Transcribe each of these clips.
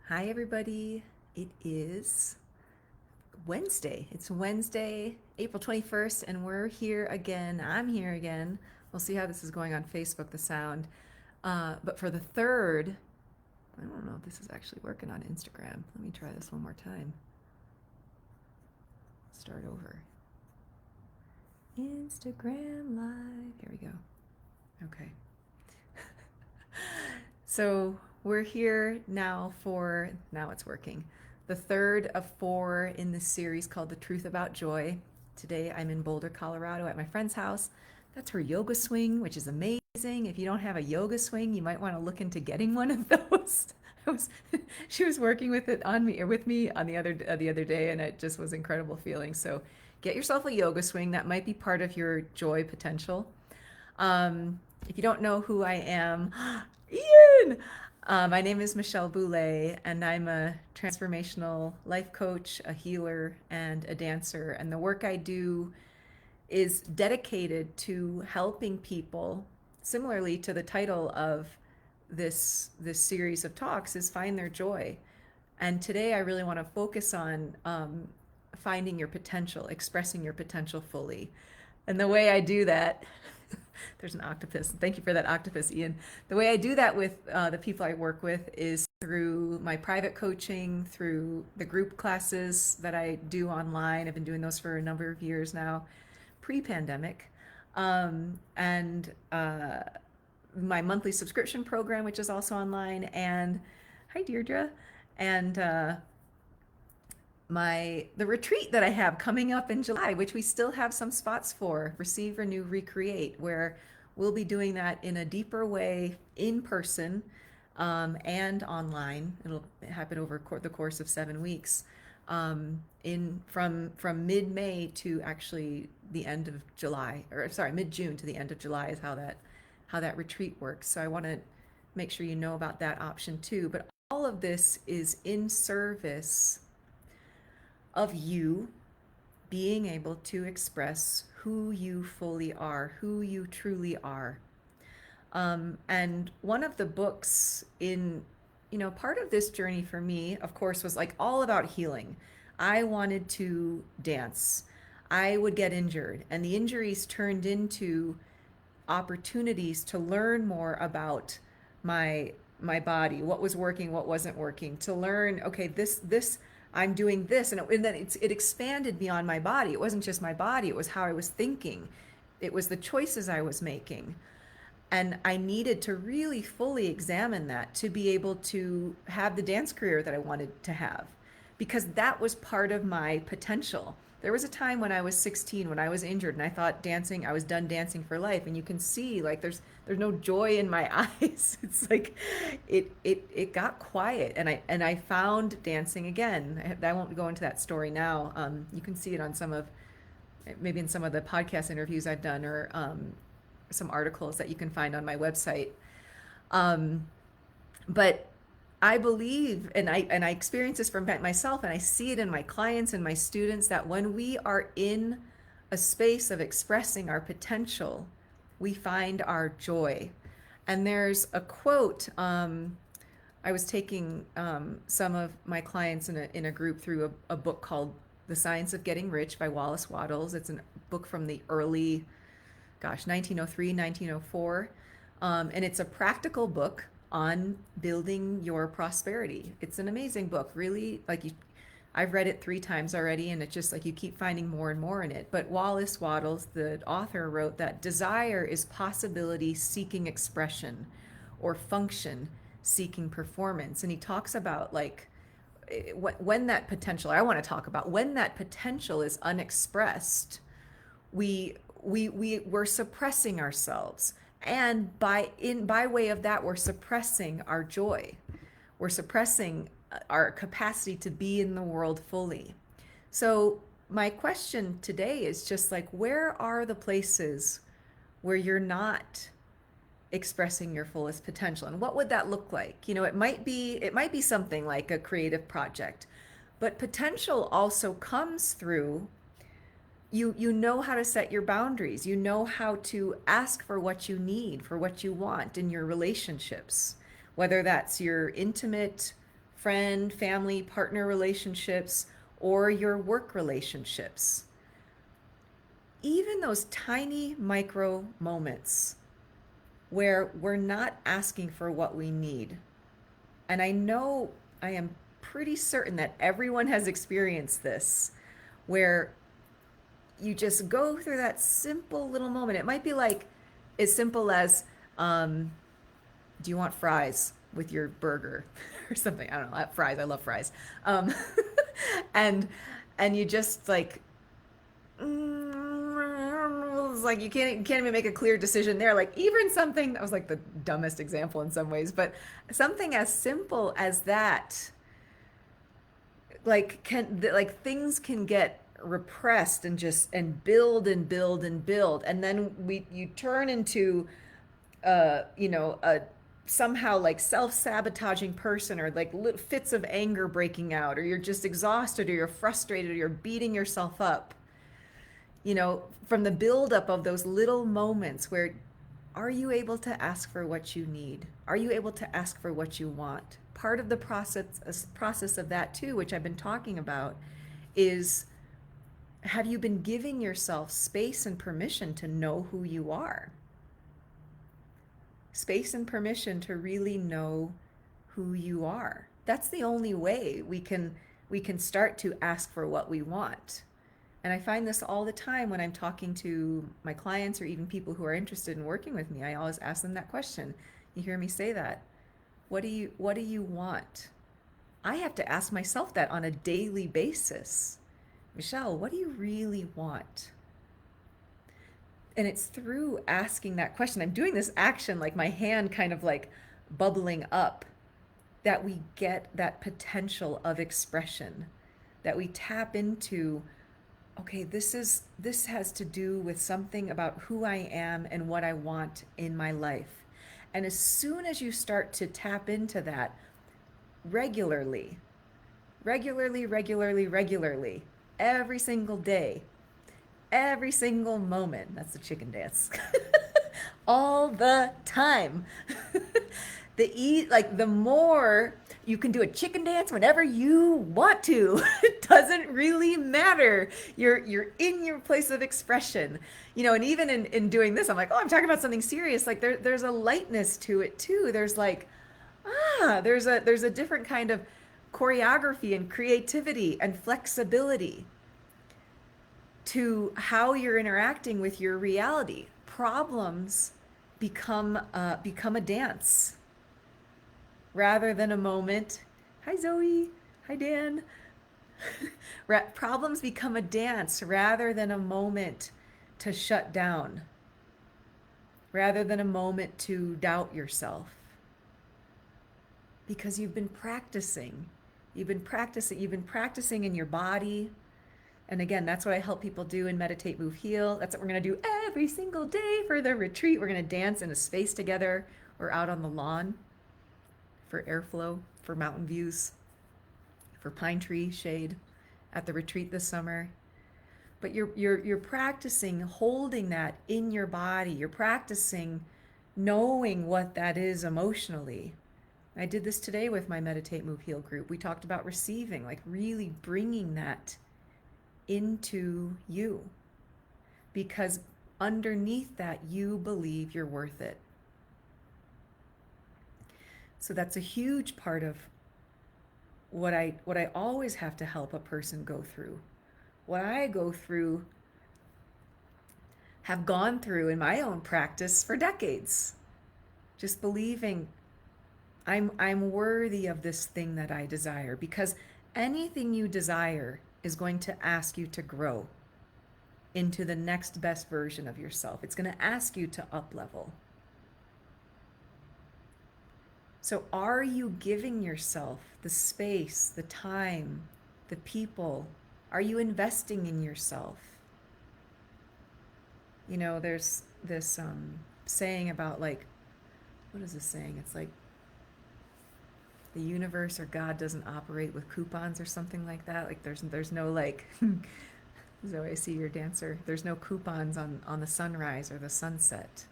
Hi, everybody. It is Wednesday. It's Wednesday, April 21st, and we're here again. I'm here again. We'll see how this is going on Facebook, the sound. But for the third, I don't know if this is actually working on Instagram. Let me try this one more time. Start over. Instagram Live. Here we go. Okay. So we're here now it's working, the third of four in this series called The Truth About Joy. Today I'm in Boulder, Colorado at my friend's house. That's her yoga swing, which is amazing. If you don't have a yoga swing, you might want to look into getting one of those. I was, she was working with it on me or with me on the other day, and it just was incredible feeling. So get yourself a yoga swing. That might be part of your joy potential. If you don't know who I am, Ian! My name is Michelle Boulay, and I'm a transformational life coach, a healer, and a dancer. And the work I do is dedicated to helping people, similarly to the title of this series of talks, is find their joy. And today I really want to focus on finding your potential, expressing your potential fully. And the way I do that, there's an octopus. Thank you for that octopus, Ian. The way I do that with the people I work with is through my private coaching, through the group classes that I do online. I've been doing those for a number of years now, pre-pandemic. And my monthly subscription program, which is also online. And hi, Deirdre. And the retreat that I have coming up in July, which we still have some spots for, Receive, Renew, Recreate, where we'll be doing that in a deeper way in person and online. It'll happen over the course of 7 weeks. In from mid-May to actually the end of July, or sorry, mid-June to the end of July is how that retreat works. So I want to make sure you know about that option too. But all of this is in service of you being able to express who you fully are, who you truly are. And one of the books part of this journey for me, of course, was like all about healing. I wanted to dance. I would get injured, and the injuries turned into opportunities to learn more about my body, what was working, what wasn't working, to learn, okay, this I'm doing this, and then it expanded beyond my body. It wasn't just my body, it was how I was thinking. It was the choices I was making. And I needed to really fully examine that to be able to have the dance career that I wanted to have, because that was part of my potential. There was a time when I was 16 when I was injured and I thought dancing, I was done dancing for life. And you can see like there's no joy in my eyes. It's like it got quiet, and I found dancing again. I won't go into that story now. You can see it on maybe in some of the podcast interviews I've done, or some articles that you can find on my website. Um, but I believe, and I experience this from myself, and I see it in my clients and my students, that when we are in a space of expressing our potential, we find our joy. And there's a quote. I was taking some of my clients in a group through a book called The Science of Getting Rich by Wallace Wattles. It's a book from the early, 1903, 1904. And it's a practical book on building your prosperity. It's an amazing book, really. I've read it 3 times already, and it's just like you keep finding more and more in it. But Wallace Wattles, the author, wrote that desire is possibility seeking expression, or function seeking performance. And he talks about when that potential, I want to talk about when that potential is unexpressed, we're suppressing ourselves, and by way of that, we're suppressing our joy. We're suppressing our capacity to be in the world fully. So my question today is just like, where are the places where you're not expressing your fullest potential, and what would that look like? It might be something like a creative project, but potential also comes through you know how to set your boundaries. You know how to ask for what you need, for what you want in your relationships, whether that's your intimate friend, family, partner relationships, or your work relationships. Even those tiny micro moments where we're not asking for what we need. And I know, I am pretty certain that everyone has experienced this, where you just go through that simple little moment. It might be like as simple as, do you want fries with your burger or something? I don't know. Fries. I love fries. Um, and and you just like, it's like you can't even make a clear decision there. Like even something that was like the dumbest example in some ways, but something as simple as that, like things can get repressed and just and build and build and build, and then you turn into a somehow like self-sabotaging person, or like fits of anger breaking out, or you're just exhausted, or you're frustrated, or you're beating yourself up, from the buildup of those little moments where are you able to ask for what you need? Are you able to ask for what you want? Part of the process of that too, which I've been talking about, is have you been giving yourself space and permission to know who you are? Space and permission to really know who you are. That's the only way we can start to ask for what we want. And I find this all the time when I'm talking to my clients or even people who are interested in working with me. I always ask them that question. You hear me say that. What do you want? I have to ask myself that on a daily basis. Michelle, what do you really want? And it's through asking that question. I'm doing this action, like my hand kind of like bubbling up, that we get that potential of expression, that we tap into, okay, this has to do with something about who I am and what I want in my life. And as soon as you start to tap into that regularly, regularly, regularly, regularly, every single day, every single moment, that's the chicken dance, all the time. The more you can do a chicken dance whenever you want to. It doesn't really matter. You're in your place of expression. And even in doing this, I'm like, oh, I'm talking about something serious. Like there's a lightness to it too. There's like, there's a different kind of choreography and creativity and flexibility to how you're interacting with your reality. Problems become a dance rather than a moment. Hi, Zoe. Hi, Dan. Problems become a dance rather than a moment to shut down, rather than a moment to doubt yourself. Because you've been practicing. You've been practicing in your body. And again, that's what I help people do in Meditate, Move, Heal. That's what we're going to do every single day for the retreat. We're going to dance in a space together. We're out on the lawn for airflow, for mountain views, for pine tree shade at the retreat this summer. But you're practicing holding that in your body. You're practicing knowing what that is emotionally. I did this today with my Meditate, Move, Heal group. We talked about receiving, like really bringing that into you, because underneath that you believe you're worth it. So that's a huge part of what I always have to help a person go through. What I go through, have gone through in my own practice for decades. Just believing I'm worthy of this thing that I desire, because anything you desire is going to ask you to grow into the next best version of yourself. It's going to ask you to up level. So are you giving yourself the space, the time, the people? Are you investing in yourself? There's this saying about, like, what is this saying? It's like the universe or God doesn't operate with coupons or something like that. Like there's no like Zoe, I see your dancer. There's no coupons on the sunrise or the sunset.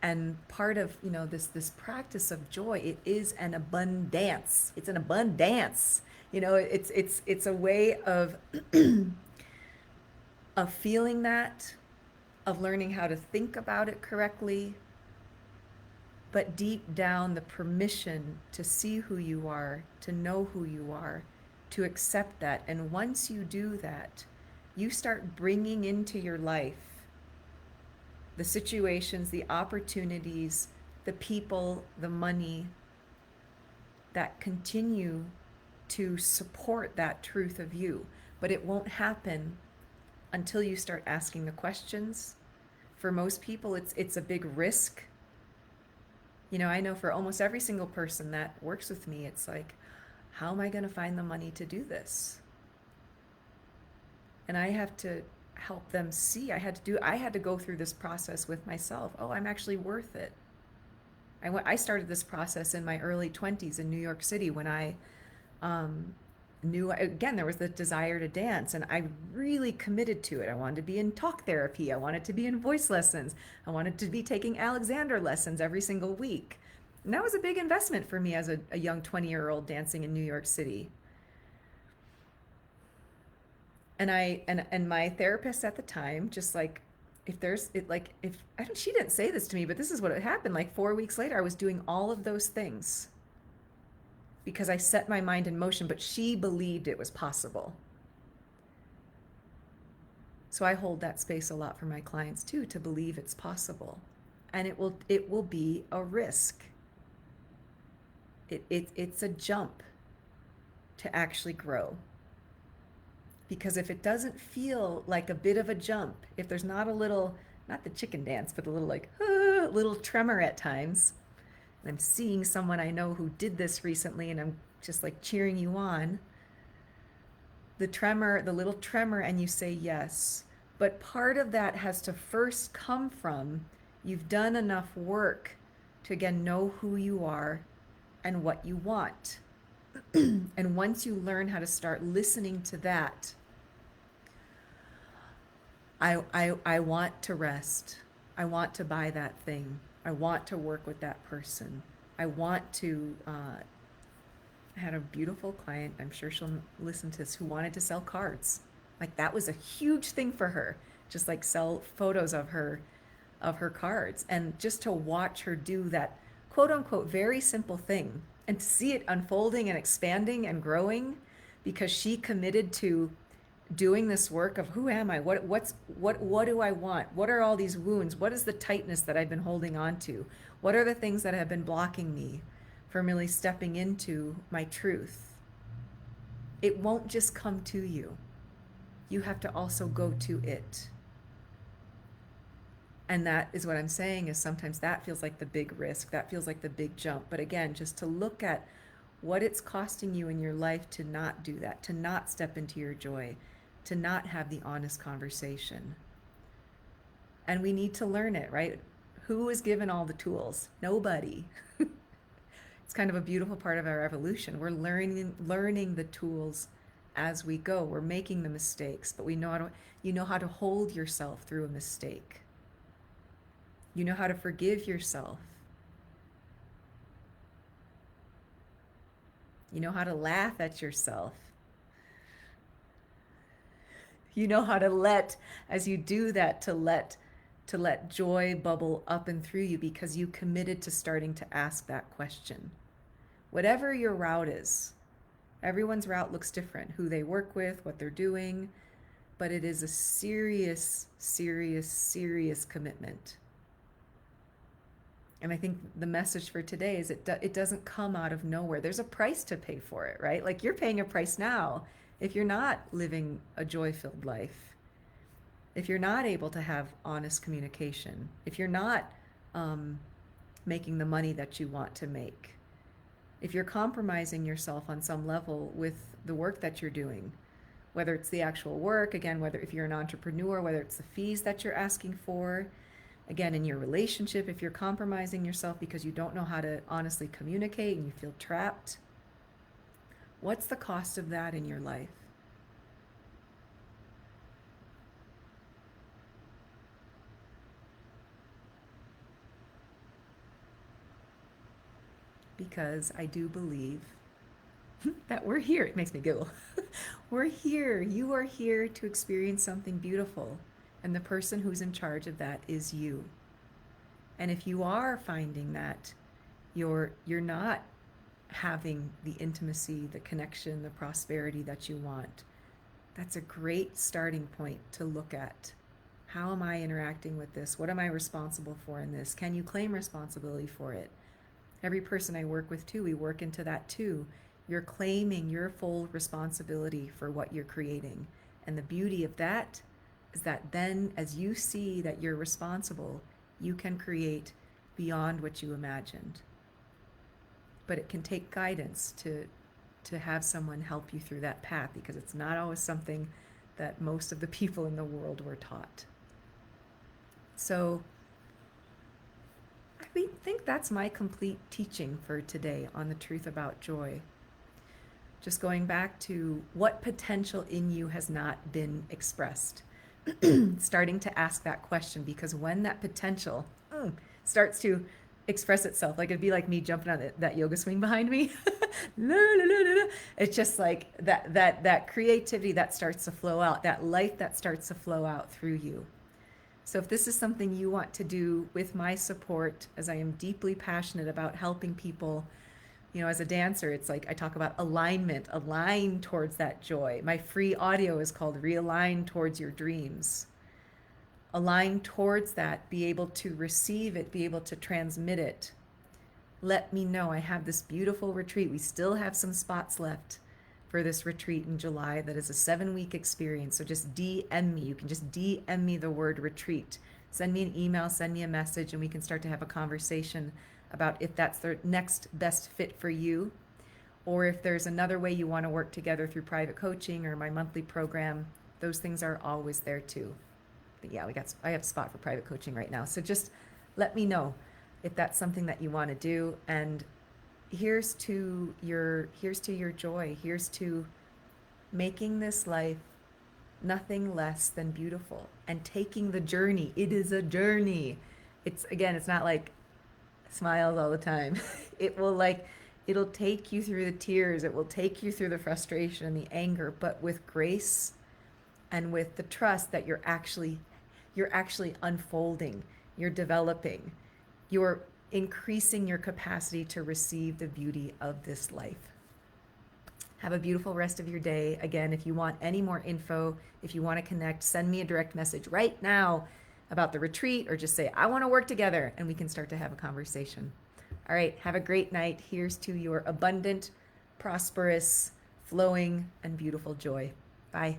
And part of, this practice of joy, it is an abundance. It's an abundance. It's a way of feeling that, of learning how to think about it correctly, but deep down, the permission to see who you are, to know who you are, to accept that. And once you do that, you start bringing into your life the situations, the opportunities, the people, the money that continue to support that truth of you. But it won't happen until you start asking the questions. For most people, it's a big risk. I know for almost every single person that works with me, it's like, how am I going to find the money to do this? And I have to help them see. I had to go through this process with myself. Oh, I'm actually worth it. I started this process in my early 20s in New York City when I knew, again, there was the desire to dance, and I really committed to it. I wanted to be in talk therapy. I wanted to be in voice lessons. I wanted to be taking Alexander lessons every single week. And that was a big investment for me as a young 20-year-old dancing in New York City. And my therapist at the time, just like, if there's it like if I don't she didn't say this to me, but this is what had happened. Like 4 weeks later, I was doing all of those things because I set my mind in motion, but she believed it was possible. So I hold that space a lot for my clients too, to believe it's possible. And it will be a risk. It's a jump to actually grow. Because if it doesn't feel like a bit of a jump, if there's not a little, not the chicken dance, but a little like, little tremor at times, and I'm seeing someone I know who did this recently and I'm just like cheering you on, the little tremor, and you say yes. But part of that has to first come from you've done enough work to again know who you are and what you want. And once you learn how to start listening to that, I want to rest. I want to buy that thing. I want to work with that person. I want to, I had a beautiful client, I'm sure she'll listen to this, who wanted to sell cards. Like that was a huge thing for her, just like sell photos of her cards. And just to watch her do that quote unquote very simple thing and to see it unfolding and expanding and growing because she committed to doing this work of who am I? What do I want? What are all these wounds? What is the tightness that I've been holding on to? What are the things that have been blocking me from really stepping into my truth? It won't just come to you. You have to also go to it. And that is what I'm saying, is sometimes that feels like the big risk. That feels like the big jump. But again, just to look at what it's costing you in your life to not do that, to not step into your joy, to not have the honest conversation. And we need to learn it, right? Who is given all the tools? Nobody. It's kind of a beautiful part of our evolution. We're learning the tools as we go. We're making the mistakes, but you know how to hold yourself through a mistake. You know how to forgive yourself. You know how to laugh at yourself. You know how to let, as you do that, to let joy bubble up and through you because you committed to starting to ask that question. Whatever your route is, everyone's route looks different, who they work with, what they're doing, but it is a serious, serious, serious commitment. And I think the message for today is it doesn't come out of nowhere. There's a price to pay for it, right? Like you're paying a price now if you're not living a joy-filled life, if you're not able to have honest communication, if you're not making the money that you want to make, if you're compromising yourself on some level with the work that you're doing, whether it's the actual work, again, whether if you're an entrepreneur, whether it's the fees that you're asking for, again, in your relationship, if you're compromising yourself because you don't know how to honestly communicate and you feel trapped, what's the cost of that in your life? because I do believe that we're here. It makes me giggle. We're here. You are here to experience something beautiful. And the person who's in charge of that is you. And if you are finding that you're not having the intimacy, the connection, the prosperity that you want, that's a great starting point to look at. How am I interacting with this? What am I responsible for in this? Can you claim responsibility for it? Every person I work with too, we work into that too. You're claiming your full responsibility for what you're creating. And the beauty of that is that then as you see that you're responsible, you can create beyond what you imagined. But it can take guidance to have someone help you through that path, because it's not always something that most of the people in the world were taught. So I think that's my complete teaching for today on the truth about joy. Just going back to what potential in you has not been expressed. Starting to ask that question, because when that potential starts to express itself, like it'd be like me jumping on that yoga swing behind me. It's just like that creativity that starts to flow out, that life that starts to flow out through you. So if this is something you want to do with my support, as I am deeply passionate about helping people, as a dancer, it's like I talk about alignment, align towards that joy. My free audio is called Realign Towards Your Dreams. Align towards that, be able to receive it, be able to transmit it. Let me know. I have this beautiful retreat. We still have some spots left for this retreat in July that is a 7-week experience. So just DM me. You can just DM me the word retreat. Send me an email, send me a message, and we can start to have a conversation about if that's the next best fit for you, or if there's another way you want to work together through private coaching or my monthly program. Those things are always there too. But yeah, I have a spot for private coaching right now. So just let me know if that's something that you want to do. And here's to your joy. Here's to making this life nothing less than beautiful and taking the journey. It is a journey. It's not like smiles all the time. It'll take you through the tears. It will take you through the frustration and the anger, but with grace and with the trust that you're actually unfolding, you're developing, you're increasing your capacity to receive the beauty of this life. Have a beautiful rest of your day. Again, if you want any more info, if you want to connect, send me a direct message right now about the retreat, or just say, I want to work together, and we can start to have a conversation. All right, have a great night. Here's to your abundant, prosperous, flowing, and beautiful joy. Bye.